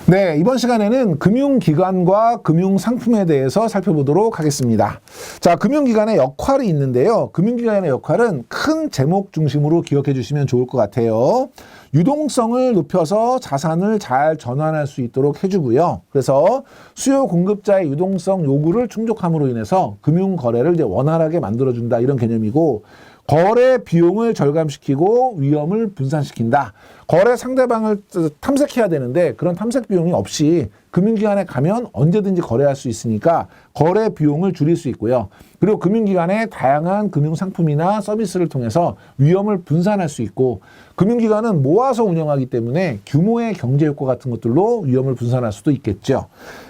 네, 이번 시간에는 금융기관과 금융상품에 대해서 살펴보도록 하겠습니다. 자, 금융기관의 역할이 있는데요. 금융기관의 역할은 큰 제목 중심으로 기억해 주시면 좋을 것 같아요. 유동성을 높여서 자산을 잘 전환할 수 있도록 해주고요. 그래서 수요 공급자의 유동성 요구를 충족함으로 인해서 금융거래를 이제 원활하게 만들어준다, 이런 개념이고, 거래 비용을 절감시키고 위험을 분산시킨다. 거래 상대방을 탐색해야 되는데 그런 탐색 비용이 없이 금융기관에 가면 언제든지 거래할 수 있으니까 거래 비용을 줄일 수 있고요. 그리고 금융기관의 다양한 금융상품이나 서비스를 통해서 위험을 분산할 수 있고, 금융기관은 모아서 운영하기 때문에 규모의 경제효과 같은 것들로 위험을 분산할 수도 있겠죠.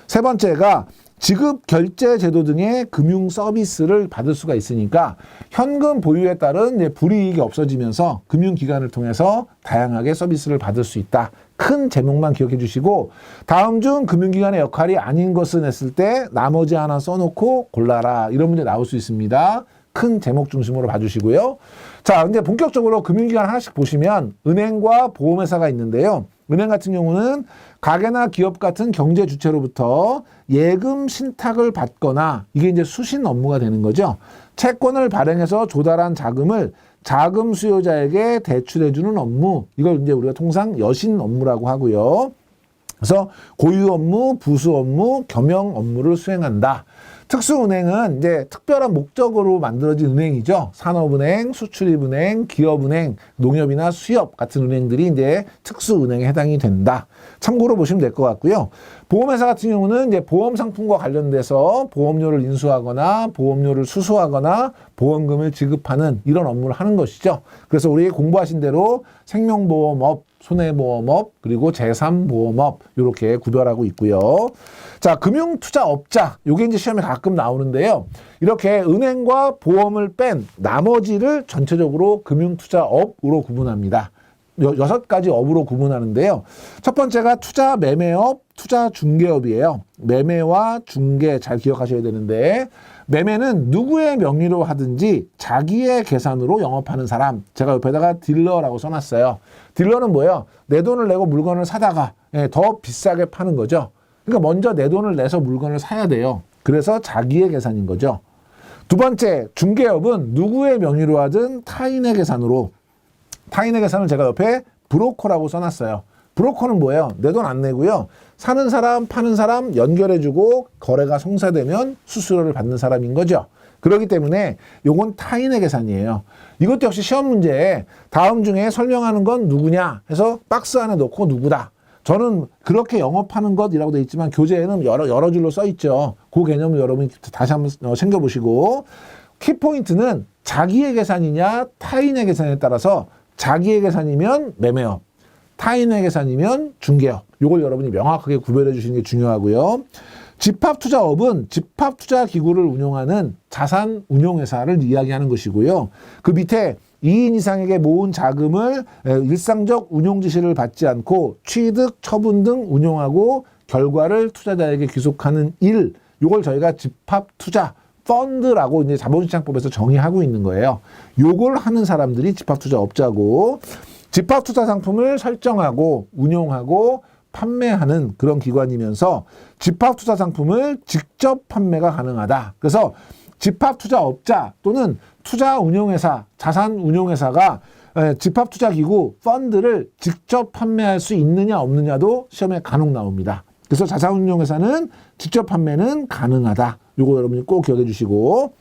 세 번째가 지급 결제 제도 등의 금융 서비스를 받을 수가 있으니까 현금 보유에 따른 이제 불이익이 없어지면서 금융기관을 통해서 다양하게 서비스를 받을 수 있다. 큰 제목만 기억해 주시고, 다음 중 금융기관의 역할이 아닌 것은 했을 때 나머지 하나 써놓고 골라라, 이런 문제 나올 수 있습니다. 큰 제목 중심으로 봐주시고요. 자, 이제 본격적으로 금융기관 하나씩 보시면 은행과 보험회사가 있는데요. 은행 같은 경우는 가게나 기업 같은 경제 주체로부터 예금 신탁을 받거나, 이게 이제 수신 업무가 되는 거죠. 채권을 발행해서 조달한 자금을 자금 수요자에게 대출해주는 업무, 이걸 이제 우리가 통상 여신 업무라고 하고요. 그래서 고유 업무, 부수 업무, 겸용 업무를 수행한다. 특수은행은 이제 특별한 목적으로 만들어진 은행이죠. 산업은행, 수출입은행, 기업은행, 농협이나 수협 같은 은행들이 이제 특수은행에 해당이 된다. 참고로 보시면 될 것 같고요. 보험회사 같은 경우는 이제 보험 상품과 관련돼서 보험료를 인수하거나 보험료를 수수하거나 보험금을 지급하는 이런 업무를 하는 것이죠. 그래서 우리 공부하신 대로 생명보험업, 손해보험업, 그리고 재산보험업, 이렇게 구별하고 있고요. 자, 금융투자업자, 요게 이제 시험에 가끔 나오는데요. 이렇게 은행과 보험을 뺀 나머지를 전체적으로 금융투자업으로 구분합니다. 6가지 업으로 구분하는데요. 첫 번째가 투자 매매업, 투자 중개업이에요. 매매와 중개 잘 기억하셔야 되는데, 매매는 누구의 명의로 하든지 자기의 계산으로 영업하는 사람. 제가 옆에다가 딜러라고 써놨어요. 딜러는 뭐예요? 내 돈을 내고 물건을 사다가 더 비싸게 파는 거죠. 그러니까 먼저 내 돈을 내서 물건을 사야 돼요. 그래서 자기의 계산인 거죠. 두 번째, 중개업은 누구의 명의로 하든 타인의 계산으로. 타인의 계산을 제가 옆에 브로커라고 써놨어요. 브로커는 뭐예요? 내 돈 안 내고요. 사는 사람, 파는 사람 연결해주고 거래가 성사되면 수수료를 받는 사람인 거죠. 그렇기 때문에 요건 타인의 계산이에요. 이것도 역시 시험 문제에 다음 중에 설명하는 건 누구냐 해서 박스 안에 넣고 누구다. 저는 그렇게 영업하는 것이라고 되어 있지만 교재에는 여러 줄로 써 있죠. 그 개념을 여러분이 다시 한번 챙겨보시고, 키포인트는 자기의 계산이냐 타인의 계산에 따라서 자기의 계산이면 매매업, 타인의 계산이면 중개업, 이걸 여러분이 명확하게 구별해 주시는 게 중요하고요. 집합투자업은 집합투자기구를 운용하는 자산운용회사를 이야기하는 것이고요. 그 밑에 2인 이상에게 모은 자금을 일상적 운용 지시를 받지 않고 취득, 처분 등 운용하고 결과를 투자자에게 귀속하는 일, 이걸 저희가 집합투자 펀드라고 이제 자본시장법에서 정의하고 있는 거예요. 요걸 하는 사람들이 집합투자업자고, 집합투자 상품을 설정하고 운용하고 판매하는 그런 기관이면서 집합투자 상품을 직접 판매가 가능하다. 그래서 집합투자업자 또는 투자운용회사, 자산운용회사가 집합투자기구, 펀드를 직접 판매할 수 있느냐 없느냐도 시험에 간혹 나옵니다. 그래서 자산운용회사는 직접 판매는 가능하다. 요거 여러분이 꼭 기억해 주시고,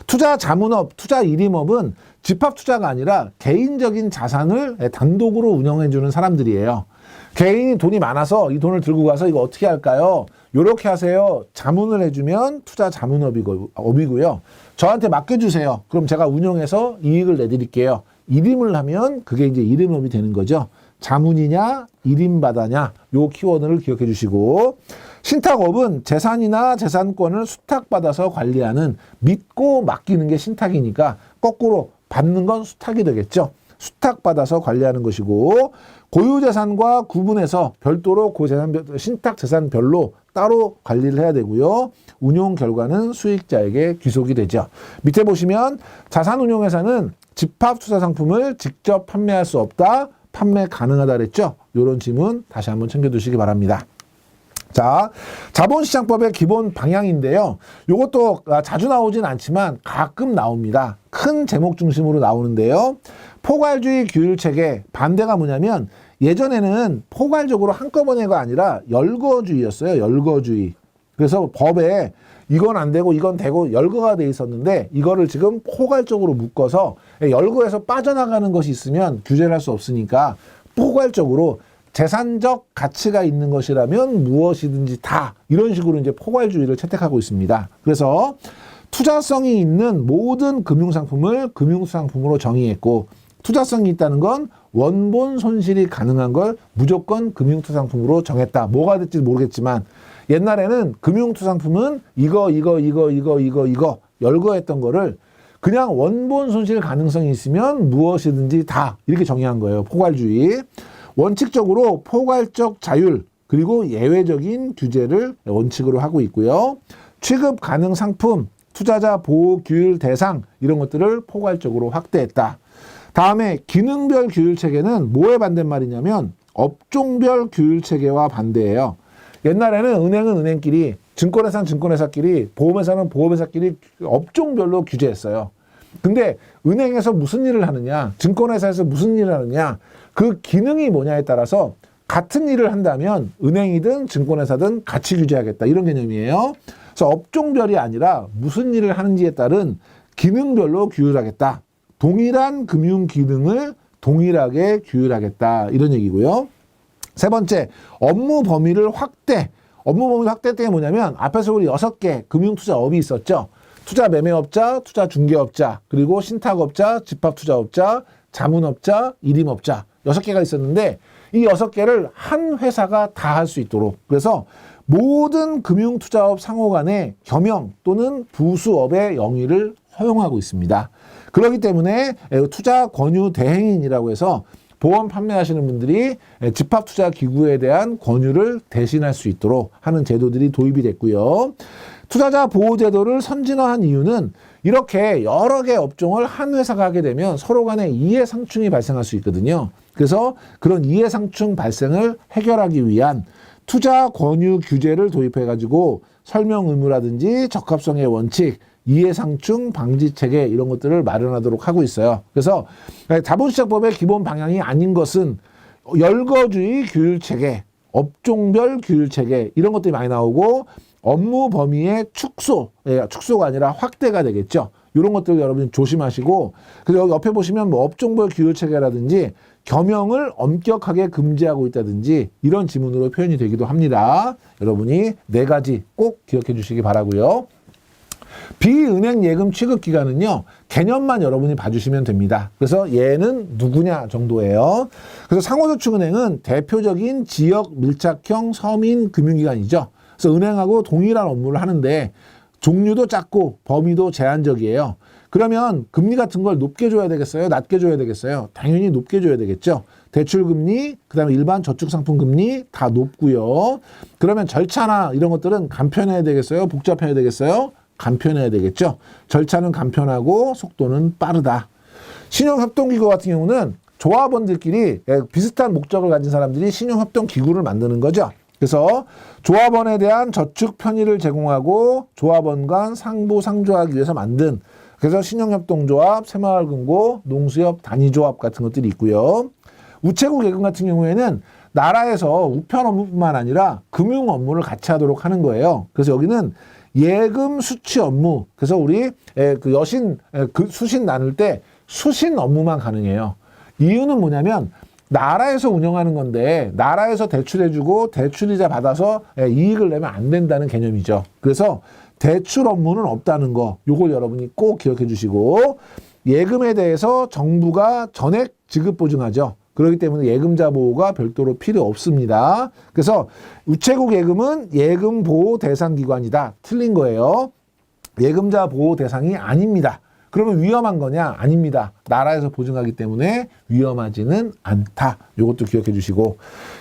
투자 자문업, 투자 일임업은 집합투자가 아니라 개인적인 자산을 단독으로 운영해 주는 사람들이에요. 개인이 돈이 많아서 이 돈을 들고 가서 이거 어떻게 할까요? 요렇게 하세요. 자문을 해주면 투자 자문업이고요. 저한테 맡겨주세요. 그럼 제가 운영해서 이익을 내드릴게요. 일임을 하면 그게 이제 일임업이 되는 거죠. 자문이냐 일임바다냐, 요 키워드를 기억해 주시고, 신탁업은 재산이나 재산권을 수탁받아서 관리하는, 믿고 맡기는 게 신탁이니까 거꾸로 받는 건 수탁이 되겠죠. 수탁받아서 관리하는 것이고, 고유재산과 구분해서 별도로 신탁 재산별로 따로 관리를 해야 되고요. 운용 결과는 수익자에게 귀속이 되죠. 밑에 보시면 자산운용회사는 집합투자 상품을 직접 판매할 수 없다. 판매 가능하다 그랬죠? 이런 지문 다시 한번 챙겨두시기 바랍니다. 자, 자본시장법의 기본 방향인데요. 이것도 자주 나오진 않지만 가끔 나옵니다. 큰 제목 중심으로 나오는데요. 포괄주의 규율체계 반대가 뭐냐면 예전에는 포괄적으로 한꺼번에가 아니라 열거주의였어요. 열거주의. 그래서 법에 이건 안 되고 이건 되고 열거가 돼 있었는데 이거를 지금 포괄적으로 묶어서 열거에서 빠져나가는 것이 있으면 규제를 할 수 없으니까 포괄적으로 재산적 가치가 있는 것이라면 무엇이든지 다 이런 식으로 이제 포괄주의를 채택하고 있습니다. 그래서 투자성이 있는 모든 금융상품을 금융상품으로 정의했고 투자성이 있다는 건 원본 손실이 가능한 걸 무조건 금융투상품으로 정했다. 뭐가 될지 모르겠지만 옛날에는 금융투상품은 이거 열거했던 거를 그냥 원본 손실 가능성이 있으면 무엇이든지 다 이렇게 정의한 거예요. 포괄주의. 원칙적으로 포괄적 자율 그리고 예외적인 규제를 원칙으로 하고 있고요. 취급 가능 상품, 투자자 보호 규율 대상 이런 것들을 포괄적으로 확대했다. 다음에 기능별 규율 체계는 뭐에 반대말이냐면 업종별 규율 체계와 반대예요. 옛날에는 은행은 은행끼리, 증권회사는 증권회사끼리, 보험회사는 보험회사끼리 업종별로 규제했어요. 근데 은행에서 무슨 일을 하느냐, 증권회사에서 무슨 일을 하느냐, 그 기능이 뭐냐에 따라서 같은 일을 한다면 은행이든 증권회사든 같이 규제하겠다. 이런 개념이에요. 그래서 업종별이 아니라 무슨 일을 하는지에 따른 기능별로 규율하겠다. 동일한 금융 기능을 동일하게 규율하겠다. 이런 얘기고요. 세 번째, 업무 범위를 확대. 업무 범위 확대 때문에 뭐냐면 앞에서 우리 6개 금융투자업이 있었죠. 투자 매매업자, 투자 중개업자, 그리고 신탁업자, 집합투자업자, 자문업자, 일임업자 6개가 있었는데 이 6개를 한 회사가 다 할 수 있도록 그래서 모든 금융투자업 상호 간의 겸용 또는 부수업의 영위를 허용하고 있습니다. 그렇기 때문에 투자 권유 대행인이라고 해서 보험 판매하시는 분들이 집합투자기구에 대한 권유를 대신할 수 있도록 하는 제도들이 도입이 됐고요. 투자자 보호제도를 선진화한 이유는 이렇게 여러 개 업종을 한 회사가 하게 되면 서로 간에 이해상충이 발생할 수 있거든요. 그래서 그런 이해상충 발생을 해결하기 위한 투자 권유 규제를 도입해가지고 설명 의무라든지 적합성의 원칙, 이해상충 방지 체계 이런 것들을 마련하도록 하고 있어요. 그래서 자본시장법의 기본 방향이 아닌 것은 열거주의 규율 체계, 업종별 규율 체계 이런 것들이 많이 나오고 업무 범위의 축소가 아니라 확대가 되겠죠. 이런 것들 여러분 조심하시고 그래서 옆에 보시면 뭐 업종별 규율 체계라든지 겸용을 엄격하게 금지하고 있다든지 이런 지문으로 표현이 되기도 합니다. 여러분이 4가지 꼭 기억해 주시기 바라고요. 비은행 예금 취급 기간은요, 개념만 여러분이 봐주시면 됩니다. 그래서 얘는 누구냐 정도예요. 그래서 상호저축은행은 대표적인 지역 밀착형 서민 금융기관이죠. 그래서 은행하고 동일한 업무를 하는데 종류도 작고 범위도 제한적이에요. 그러면 금리 같은 걸 높게 줘야 되겠어요? 낮게 줘야 되겠어요? 당연히 높게 줘야 되겠죠. 대출금리, 그다음에 일반 저축상품금리 다 높고요. 그러면 절차나 이런 것들은 간편해야 되겠어요? 복잡해야 되겠어요? 간편해야 되겠죠. 절차는 간편하고 속도는 빠르다. 신용협동기구 같은 경우는 조합원들끼리 비슷한 목적을 가진 사람들이 신용협동기구를 만드는 거죠. 그래서 조합원에 대한 저축 편의를 제공하고 조합원 간 상부상조하기 위해서 만든 그래서 신용협동조합, 새마을금고, 농수협, 단위조합 같은 것들이 있고요. 우체국 예금 같은 경우에는 나라에서 우편 업무뿐만 아니라 금융 업무를 같이 하도록 하는 거예요. 그래서 여기는 예금 수취 업무. 그래서 우리 그 여신 그 수신 나눌 때 수신 업무만 가능해요. 이유는 뭐냐면 나라에서 운영하는 건데 나라에서 대출해주고 대출이자 받아서 이익을 내면 안 된다는 개념이죠. 그래서 대출 업무는 없다는 거 요걸 여러분이 꼭 기억해 주시고 예금에 대해서 정부가 전액 지급 보증하죠. 그렇기 때문에 예금자 보호가 별도로 필요 없습니다. 그래서 우체국 예금은 예금 보호 대상 기관이다. 틀린 거예요. 예금자 보호 대상이 아닙니다. 그러면 위험한 거냐? 아닙니다. 나라에서 보증하기 때문에 위험하지는 않다. 이것도 기억해 주시고,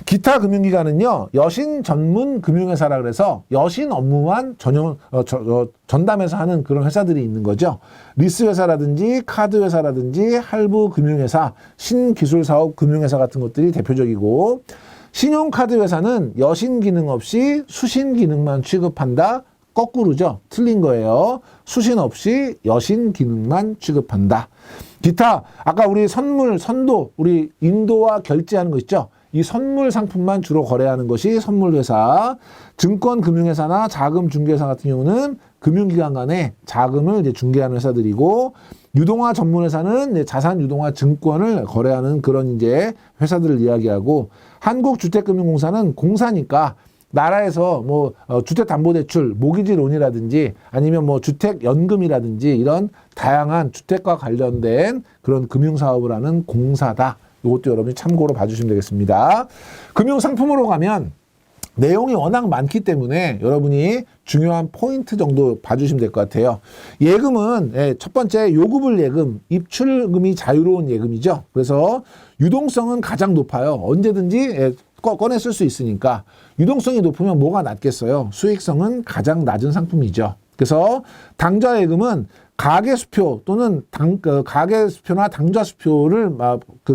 기타 금융기관은요, 여신 전문 금융회사라 그래서 여신 업무만 전담해서 하는 그런 회사들이 있는 거죠. 리스회사라든지 카드회사라든지 할부 금융회사, 신기술사업 금융회사 같은 것들이 대표적이고, 신용카드 회사는 여신 기능 없이 수신 기능만 취급한다. 거꾸로죠. 틀린 거예요. 수신 없이 여신 기능만 취급한다. 기타, 아까 우리 선물, 선도, 우리 인도와 결제하는 거 있죠? 이 선물 상품만 주로 거래하는 것이 선물회사. 증권금융회사나 자금중개사 같은 경우는 금융기관 간에 자금을 이제 중개하는 회사들이고, 유동화 전문회사는 자산 유동화 증권을 거래하는 그런 이제 회사들을 이야기하고, 한국주택금융공사는 공사니까 나라에서 뭐 주택담보대출, 모기지론이라든지 아니면 뭐 주택연금이라든지 이런 다양한 주택과 관련된 그런 금융사업을 하는 공사다. 이것도 여러분이 참고로 봐주시면 되겠습니다. 금융상품으로 가면 내용이 워낙 많기 때문에 여러분이 중요한 포인트 정도 봐주시면 될 것 같아요. 예금은 첫 번째 요구불 예금, 입출금이 자유로운 예금이죠. 그래서 유동성은 가장 높아요. 언제든지 꺼내 쓸 수 있으니까. 유동성이 높으면 뭐가 낮겠어요? 수익성은 가장 낮은 상품이죠. 그래서 당좌예금은 가계수표 또는 가계수표나 당좌수표를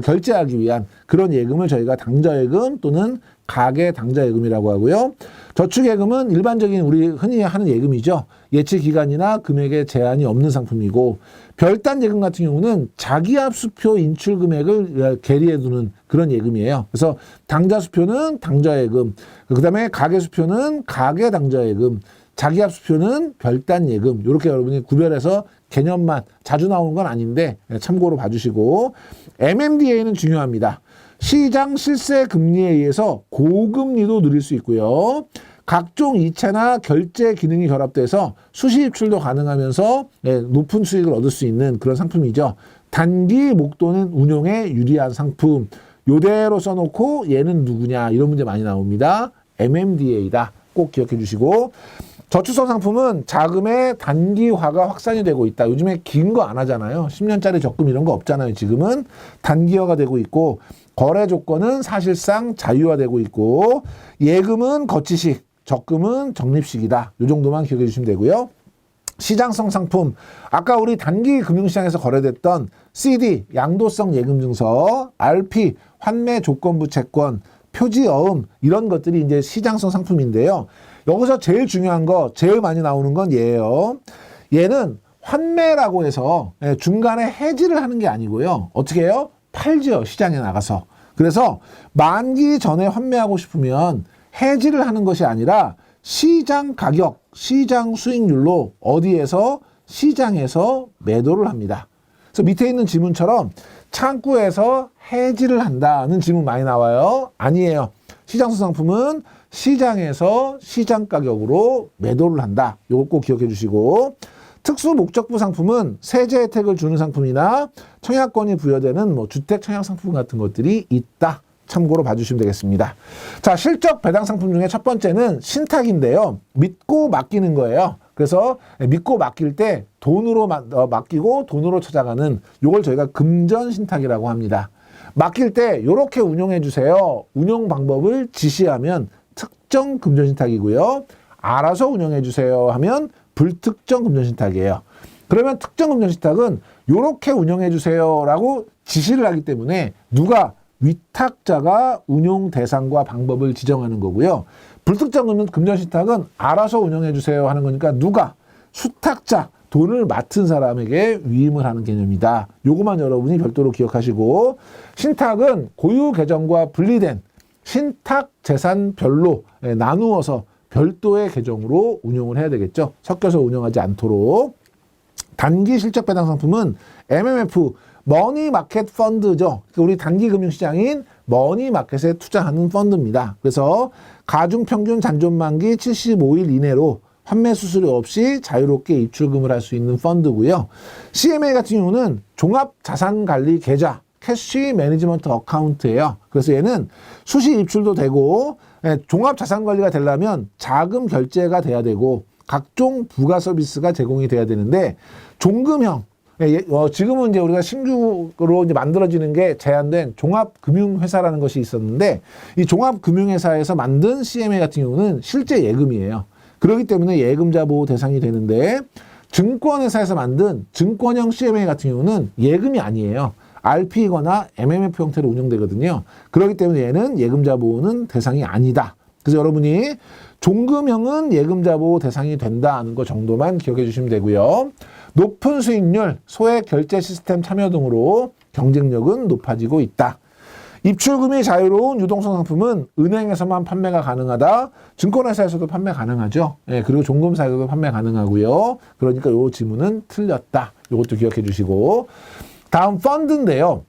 결제하기 위한 그런 예금을 저희가 당좌예금 또는 가계 당좌예금이라고 하고요. 저축예금은 일반적인 우리 흔히 하는 예금이죠. 예치기간이나 금액에 제한이 없는 상품이고, 별단예금 같은 경우는 자기압수표 인출금액을 계리해두는 그런 예금이에요. 그래서 당좌수표는 당좌예금, 그 다음에 가계수표는 가계당좌예금, 자기압수표는 별단예금, 이렇게 여러분이 구별해서 개념만 자주 나오는 건 아닌데 참고로 봐주시고, MMDA는 중요합니다. 시장 실세 금리에 의해서 고금리도 누릴 수 있고요. 각종 이체나 결제 기능이 결합돼서 수시 입출도 가능하면서 높은 수익을 얻을 수 있는 그런 상품이죠. 단기 목돈은 운용에 유리한 상품. 요대로 써놓고 얘는 누구냐 이런 문제 많이 나옵니다. MMDA다. 꼭 기억해 주시고, 저축성 상품은 자금의 단기화가 확산이 되고 있다. 요즘에 긴 거 안 하잖아요. 10년짜리 적금 이런 거 없잖아요. 지금은 단기화가 되고 있고, 거래 조건은 사실상 자유화되고 있고, 예금은 거치식, 적금은 적립식이다. 이 정도만 기억해 주시면 되고요. 시장성 상품, 아까 우리 단기 금융시장에서 거래됐던 CD, 양도성 예금증서, RP, 환매 조건부 채권, 표지어음, 이런 것들이 이제 시장성 상품인데요. 여기서 제일 중요한 거, 제일 많이 나오는 건 얘예요. 얘는 환매라고 해서 중간에 해지를 하는 게 아니고요. 어떻게 해요? 팔죠. 시장에 나가서. 그래서 만기 전에 환매하고 싶으면 해지를 하는 것이 아니라 시장 가격, 시장 수익률로 어디에서? 시장에서 매도를 합니다. 그래서 밑에 있는 지문처럼 창구에서 해지를 한다는 지문 많이 나와요. 아니에요. 시장성 상품은 시장에서 시장 가격으로 매도를 한다. 이거 꼭 기억해 주시고, 특수 목적부 상품은 세제 혜택을 주는 상품이나 청약권이 부여되는 뭐 주택 청약 상품 같은 것들이 있다. 참고로 봐주시면 되겠습니다. 자, 실적 배당 상품 중에 첫 번째는 신탁인데요. 믿고 맡기는 거예요. 그래서 믿고 맡길 때 돈으로 맡기고 돈으로 찾아가는, 요걸 저희가 금전 신탁이라고 합니다. 맡길 때 이렇게 운용해 주세요. 운용 방법을 지시하면 특정 금전 신탁이고요. 알아서 운영해 주세요 하면 불특정 금전 신탁이에요. 그러면 특정 금전 신탁은 이렇게 운영해 주세요라고 지시를 하기 때문에 누가? 위탁자가 운용 대상과 방법을 지정하는 거고요. 불특정 금전 신탁은 알아서 운영해 주세요 하는 거니까 누가? 수탁자, 돈을 맡은 사람에게 위임을 하는 개념이다. 요거만 여러분이 별도로 기억하시고, 신탁은 고유 계정과 분리된 신탁 재산별로 나누어서 별도의 계정으로 운용을 해야 되겠죠. 섞여서 운영하지 않도록. 단기 실적 배당 상품은 MMF, 머니마켓 펀드죠. 우리 단기 금융시장인 머니마켓에 투자하는 펀드입니다. 그래서 가중평균 잔존만기 75일 이내로 환매 수수료 없이 자유롭게 입출금을 할 수 있는 펀드고요. CMA 같은 경우는 종합자산관리 계좌, 캐시 매니지먼트 어카운트예요. 그래서 얘는 수시 입출도 되고, 종합자산관리가 되려면 자금 결제가 돼야 되고 각종 부가 서비스가 제공이 돼야 되는데, 종금형, 지금은 이제 우리가 신규로 이제 만들어지는 게 제한된 종합금융회사라는 것이 있었는데 이 종합금융회사에서 만든 CMA 같은 경우는 실제 예금이에요. 그렇기 때문에 예금자 보호 대상이 되는데 증권회사에서 만든 증권형 CMA 같은 경우는 예금이 아니에요. RP이거나 MMF 형태로 운영되거든요. 그렇기 때문에 얘는 예금자 보호는 대상이 아니다. 그래서 여러분이 종금형은 예금자 보호 대상이 된다는 것 정도만 기억해 주시면 되고요. 높은 수익률, 소액 결제 시스템 참여 등으로 경쟁력은 높아지고 있다. 입출금이 자유로운 유동성 상품은 은행에서만 판매가 가능하다. 증권회사에서도 판매 가능하죠. 예, 그리고 종금사에서도 판매 가능하고요. 그러니까 이 지문은 틀렸다. 이것도 기억해 주시고. 다음 펀드인데요.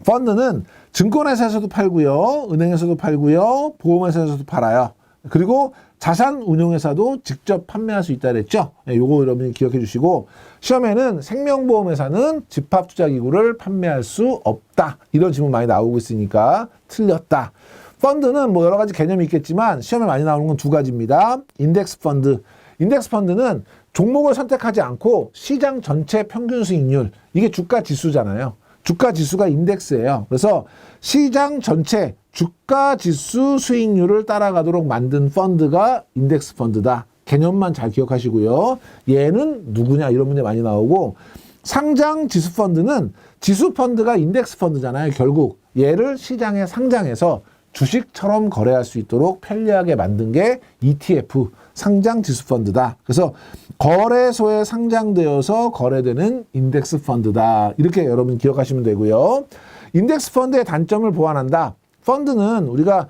펀드는 증권회사에서도 팔고요. 은행에서도 팔고요. 보험회사에서도 팔아요. 그리고 자산운용회사도 직접 판매할 수 있다 그랬죠. 요거 여러분이 기억해 주시고 시험에는 생명보험회사는 집합투자기구를 판매할 수 없다. 이런 질문 많이 나오고 있으니까 틀렸다. 펀드는 뭐 여러 가지 개념이 있겠지만 시험에 많이 나오는 건 두 가지입니다. 인덱스 펀드. 인덱스 펀드는 종목을 선택하지 않고 시장 전체 평균 수익률, 이게 주가 지수잖아요. 주가 지수가 인덱스예요. 그래서 시장 전체 주가 지수 수익률을 따라가도록 만든 펀드가 인덱스 펀드다. 개념만 잘 기억하시고요. 얘는 누구냐 이런 문제 많이 나오고 상장 지수 펀드는 지수 펀드가 인덱스 펀드잖아요. 결국 얘를 시장에 상장해서 주식처럼 거래할 수 있도록 편리하게 만든 게 ETF, 상장 지수 펀드다. 그래서 거래소에 상장되어서 거래되는 인덱스 펀드다. 이렇게 여러분 기억하시면 되고요. 인덱스 펀드의 단점을 보완한다. 펀드는 우리가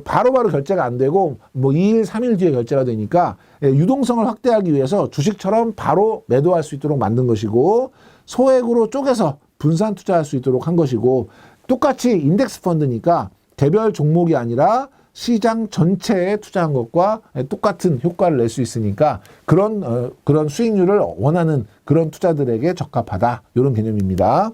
바로바로 결제가 안 되고 뭐 2일, 3일 뒤에 결제가 되니까 유동성을 확대하기 위해서 주식처럼 바로 매도할 수 있도록 만든 것이고 소액으로 쪼개서 분산 투자할 수 있도록 한 것이고 똑같이 인덱스 펀드니까 개별 종목이 아니라 시장 전체에 투자한 것과 똑같은 효과를 낼 수 있으니까 그런 수익률을 원하는 그런 투자들에게 적합하다. 이런 개념입니다.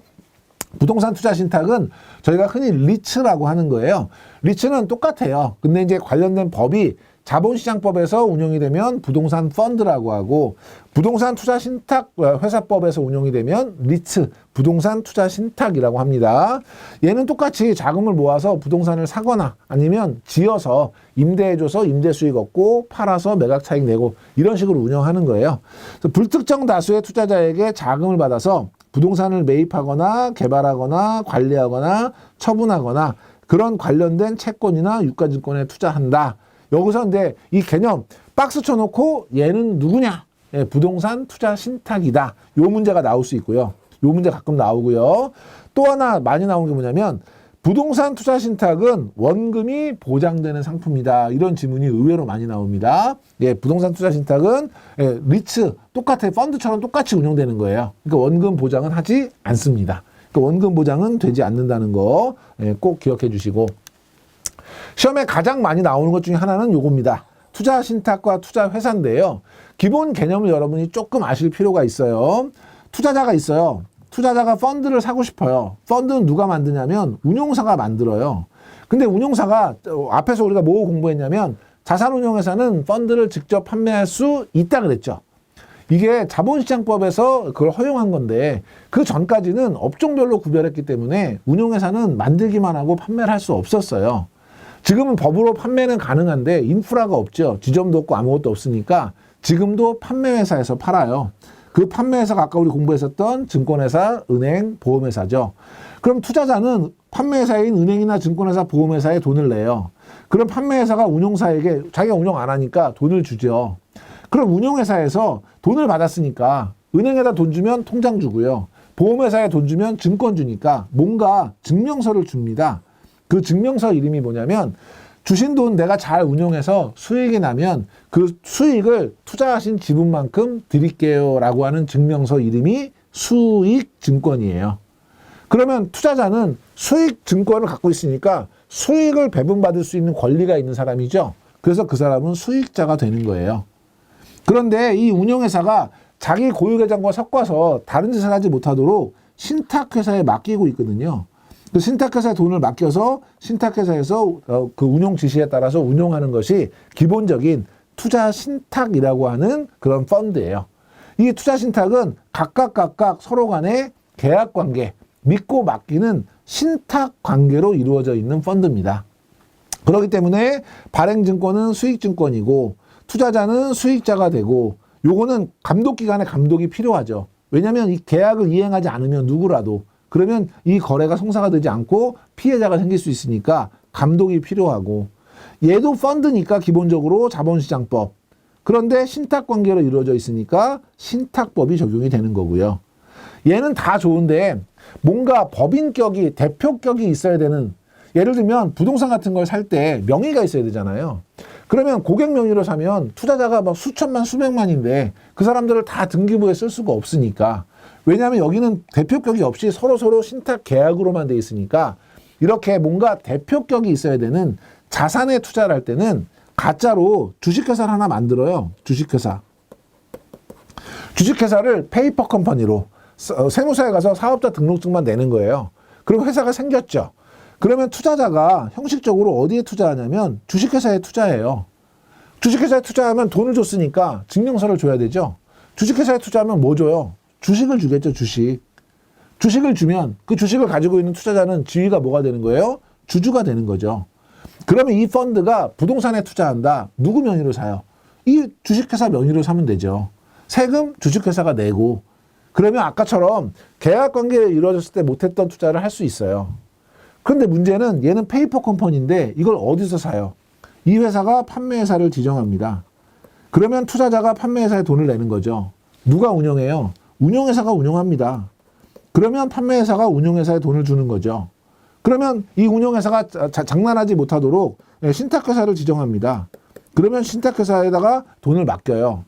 부동산 투자 신탁은 저희가 흔히 리츠라고 하는 거예요. 리츠는 똑같아요. 근데 이제 관련된 법이 자본시장법에서 운영이 되면 부동산 펀드라고 하고 부동산 투자 신탁 회사법에서 운영이 되면 리츠 부동산 투자 신탁이라고 합니다. 얘는 똑같이 자금을 모아서 부동산을 사거나 아니면 지어서 임대해줘서 임대 수익 얻고 팔아서 매각 차익 내고 이런 식으로 운영하는 거예요. 그래서 불특정 다수의 투자자에게 자금을 받아서 부동산을 매입하거나 개발하거나 관리하거나 처분하거나 그런 관련된 채권이나 유가증권에 투자한다. 여기서 근데 이 개념 박스 쳐놓고 얘는 누구냐? 예, 부동산 투자 신탁이다. 요 문제가 나올 수 있고요. 요 문제 가끔 나오고요. 또 하나 많이 나오는 게 뭐냐면 부동산 투자 신탁은 원금이 보장되는 상품이다. 이런 질문이 의외로 많이 나옵니다. 예, 부동산 투자 신탁은 리츠 똑같아 펀드처럼 똑같이 운영되는 거예요. 그러니까 원금 보장은 하지 않습니다. 그러니까 원금 보장은 되지 않는다는 거 꼭 기억해 주시고 시험에 가장 많이 나오는 것 중에 하나는 요겁니다. 투자 신탁과 투자 회사인데요. 기본 개념을 여러분이 조금 아실 필요가 있어요. 투자자가 있어요. 투자자가 펀드를 사고 싶어요. 펀드는 누가 만드냐면 운용사가 만들어요. 근데 운용사가 앞에서 우리가 뭐 공부했냐면 자산운용회사는 펀드를 직접 판매할 수 있다 그랬죠. 이게 자본시장법에서 그걸 허용한 건데 그 전까지는 업종별로 구별했기 때문에 운용회사는 만들기만 하고 판매를 할 수 없었어요. 지금은 법으로 판매는 가능한데 인프라가 없죠. 지점도 없고 아무것도 없으니까 지금도 판매회사에서 팔아요. 그 판매회사가 아까 우리 공부했었던 증권회사, 은행, 보험회사죠. 그럼 투자자는 판매회사인 은행이나 증권회사, 보험회사에 돈을 내요. 그럼 판매회사가 운용사에게 자기가 운용 안 하니까 돈을 주죠. 그럼 운용회사에서 돈을 받았으니까 은행에다 돈 주면 통장 주고요. 보험회사에 돈 주면 증권 주니까 뭔가 증명서를 줍니다. 그 증명서 이름이 뭐냐면 주신 돈 내가 잘 운용해서 수익이 나면 그 수익을 투자하신 지분만큼 드릴게요 라고 하는 증명서 이름이 수익증권이에요. 그러면 투자자는 수익증권을 갖고 있으니까 수익을 배분받을 수 있는 권리가 있는 사람이죠. 그래서 그 사람은 수익자가 되는 거예요. 그런데 이 운용회사가 자기 고유계장과 섞어서 다른 짓을 하지 못하도록 신탁회사에 맡기고 있거든요. 그 신탁회사에 돈을 맡겨서 신탁회사에서 그 운용 지시에 따라서 운용하는 것이 기본적인 투자 신탁이라고 하는 그런 펀드예요. 이 투자 신탁은 각각 서로 간의 계약 관계, 믿고 맡기는 신탁 관계로 이루어져 있는 펀드입니다. 그렇기 때문에 발행증권은 수익증권이고 투자자는 수익자가 되고, 요거는 감독기관의 감독이 필요하죠. 왜냐하면 이 계약을 이행하지 않으면 누구라도, 그러면 이 거래가 성사가 되지 않고 피해자가 생길 수 있으니까 감독이 필요하고, 얘도 펀드니까 기본적으로 자본시장법, 그런데 신탁관계로 이루어져 있으니까 신탁법이 적용이 되는 거고요. 얘는 다 좋은데 뭔가 법인격이, 대표격이 있어야 되는, 예를 들면 부동산 같은 걸 살 때 명의가 있어야 되잖아요. 그러면 고객 명의로 사면 투자자가 막 수천만 수백만인데 그 사람들을 다 등기부에 쓸 수가 없으니까, 왜냐하면 여기는 대표격이 없이 서로 신탁 계약으로만 돼 있으니까, 이렇게 뭔가 대표격이 있어야 되는 자산에 투자를 할 때는 가짜로 주식회사를 하나 만들어요. 주식회사를 페이퍼 컴퍼니로 세무서에 가서 사업자 등록증만 내는 거예요. 그리고 회사가 생겼죠. 그러면 투자자가 형식적으로 어디에 투자하냐면 주식회사에 투자해요. 주식회사에 투자하면 돈을 줬으니까 증명서를 줘야 되죠. 주식회사에 투자하면 뭐 줘요? 주식을 주겠죠, 주식을 주면 그 주식을 가지고 있는 투자자는 지위가 뭐가 되는 거예요? 주주가 되는 거죠. 그러면 이 펀드가 부동산에 투자한다. 누구 명의로 사요? 이 주식회사 명의로 사면 되죠. 세금 주식회사가 내고, 그러면 아까처럼 계약관계가 이루어졌을 때 못했던 투자를 할 수 있어요. 그런데 문제는 얘는 페이퍼 컴퍼니인데 이걸 어디서 사요? 이 회사가 판매회사를 지정합니다. 그러면 투자자가 판매회사에 돈을 내는 거죠. 누가 운영해요? 운영회사가 운영합니다. 그러면 판매회사가 운영회사에 돈을 주는 거죠. 그러면 이 운영회사가 장난하지 못하도록 신탁회사를 지정합니다. 그러면 신탁회사에다가 돈을 맡겨요.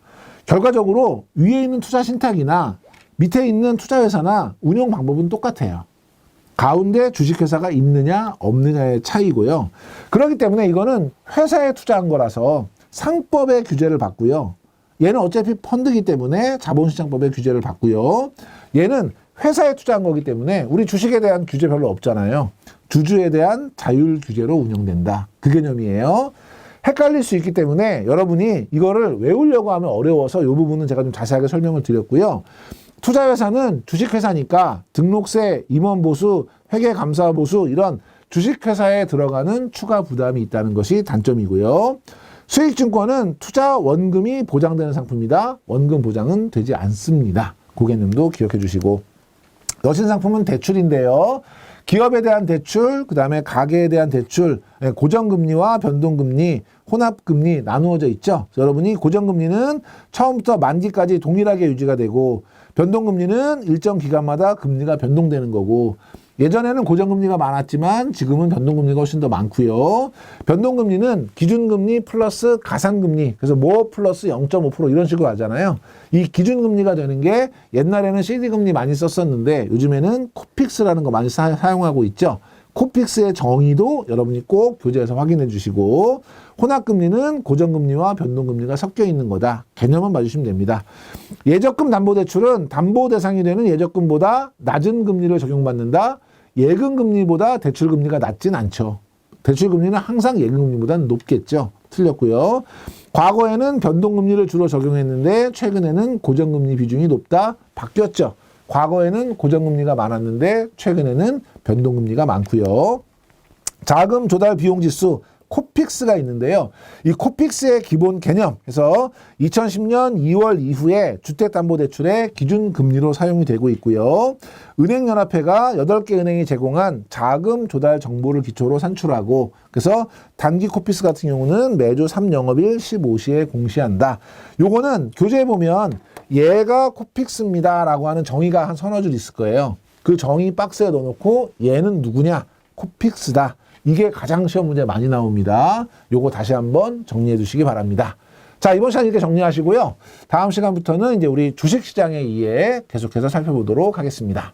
결과적으로 위에 있는 투자신탁이나 밑에 있는 투자회사나 운영 방법은 똑같아요. 가운데 주식회사가 있느냐 없느냐의 차이고요. 그렇기 때문에 이거는 회사에 투자한 거라서 상법의 규제를 받고요. 얘는 어차피 펀드이기 때문에 자본시장법의 규제를 받고요. 얘는 회사에 투자한 거기 때문에 우리 주식에 대한 규제 별로 없잖아요. 주주에 대한 자율 규제로 운영된다. 그 개념이에요. 헷갈릴 수 있기 때문에 여러분이 이거를 외우려고 하면 어려워서 이 부분은 제가 좀 자세하게 설명을 드렸고요. 투자회사는 주식회사니까 등록세, 임원보수, 회계감사보수 이런 주식회사에 들어가는 추가 부담이 있다는 것이 단점이고요. 수익증권은 투자 원금이 보장되는 상품이다. 원금 보장은 되지 않습니다. 그 개념도 기억해 주시고, 여신상품은 대출인데요. 기업에 대한 대출, 그 다음에 가계에 대한 대출, 고정금리와 변동금리, 혼합금리 나누어져 있죠. 여러분이 고정금리는 처음부터 만기까지 동일하게 유지가 되고, 변동금리는 일정 기간마다 금리가 변동되는 거고, 예전에는 고정금리가 많았지만 지금은 변동금리가 훨씬 더 많고요. 변동금리는 기준금리 플러스 가산금리, 그래서 뭐 플러스 0.5% 이런 식으로 하잖아요. 이 기준금리가 되는 게 옛날에는 CD금리 많이 썼었는데 요즘에는 코픽스라는 거 많이 사용하고 있죠. 코픽스의 정의도 여러분이 꼭 교재에서 확인해 주시고, 혼합금리는 고정금리와 변동금리가 섞여 있는 거다. 개념만 봐주시면 됩니다. 예적금 담보대출은 담보 대상이 되는 예적금보다 낮은 금리를 적용받는다. 예금금리보다 대출금리가 낮진 않죠. 대출금리는 항상 예금금리보다는 높겠죠. 틀렸고요. 과거에는 변동금리를 주로 적용했는데 최근에는 고정금리 비중이 높다. 바뀌었죠. 과거에는 고정금리가 많았는데 최근에는 변동금리가 많고요. 자금 조달 비용 지수 코픽스가 있는데요. 이 코픽스의 기본 개념, 그래서 2010년 2월 이후에 주택담보대출의 기준금리로 사용이 되고 있고요. 은행연합회가 8개 은행이 제공한 자금 조달 정보를 기초로 산출하고, 그래서 단기 코픽스 같은 경우는 매주 3영업일 15시에 공시한다. 요거는 교재에 보면 얘가 코픽스입니다 라고 하는 정의가 한 서너 줄 있을 거예요. 그 정의 박스에 넣어놓고 얘는 누구냐? 코픽스다. 이게 가장 시험 문제 많이 나옵니다. 요거 다시 한번 정리해 두시기 바랍니다. 자, 이번 시간 이렇게 정리하시고요. 다음 시간부터는 이제 우리 주식시장의 이해 계속해서 살펴보도록 하겠습니다.